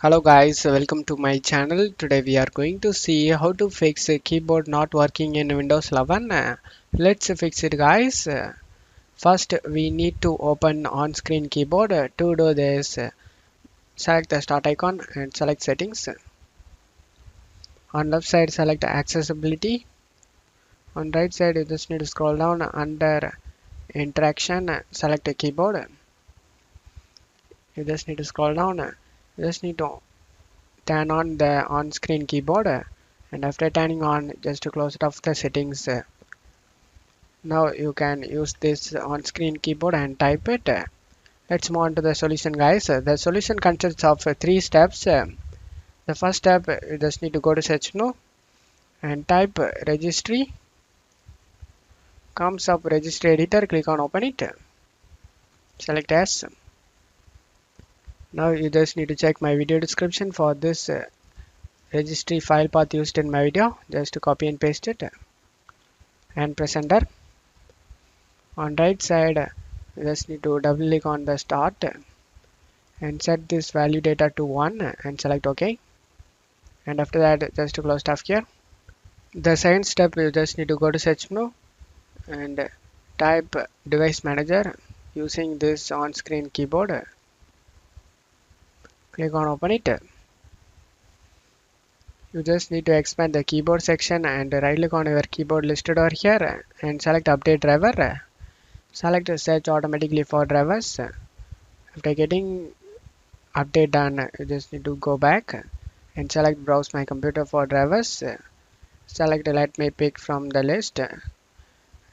Hello guys, welcome to my channel. Today we are going to see how to fix a keyboard not working in Windows 11. Let's fix it guys. First we need to open on-screen keyboard. To do this, select the start icon and select settings. On left side select accessibility. On right side you just need to scroll down under interaction, select a keyboard. You just need to scroll down. You just need to turn on the on-screen keyboard, and after turning on just to close it off the settings. Now you can use this on-screen keyboard and type it. Let's move on to the solution guys. The solution consists of three steps. The first step, you just need to go to search menu and type registry. Comes up registry editor, click on open it, select yes. Now you just need to check my video description for this registry file path used in my video. Just to copy and paste it and press enter. On right side you just need to double click on the start and set this value data to 1 and select OK, and after that just to close stuff here. The second step, you just need to go to search menu and type device manager using this on screen keyboard. Click on open it. You just need to expand the keyboard section and right click on your keyboard listed over here and select update driver. Select search automatically for drivers. After getting update done, you just need to go back and select browse my computer for drivers. Select let me pick from the list,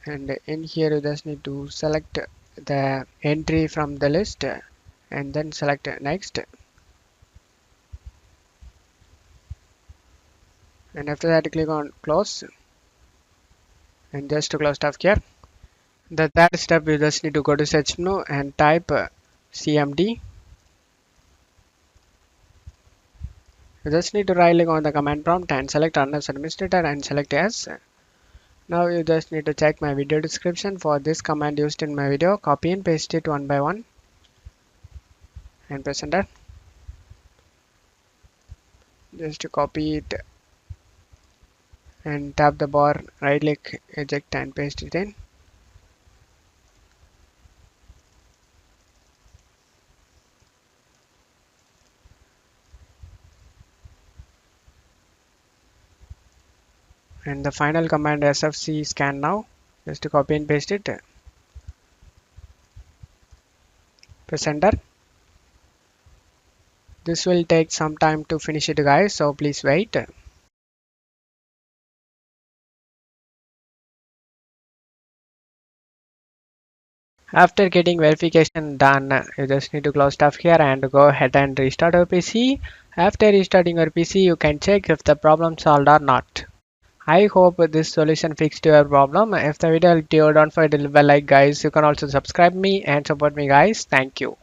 and in here you just need to select the entry from the list and then select next, and after that click on close and just to close stuff here. The third step, you just need to go to search menu and type cmd. You just need to right click on the command prompt and select run as administrator and select yes. Now you just need to check my video description for this command used in my video. Copy and paste it one by one and press enter. Just to copy it and tap the bar, right click, eject and paste it in. And the final command sfc scannow, just to copy and paste it. Press enter. This will take some time to finish it guys, so please wait. After getting verification done, you just need to close stuff here and go ahead and restart your PC. After restarting your PC, you can check if the problem solved or not. I hope this solution fixed your problem. If the video helped you, don't forget to leave a like guys. You can also subscribe me and support me guys. Thank you.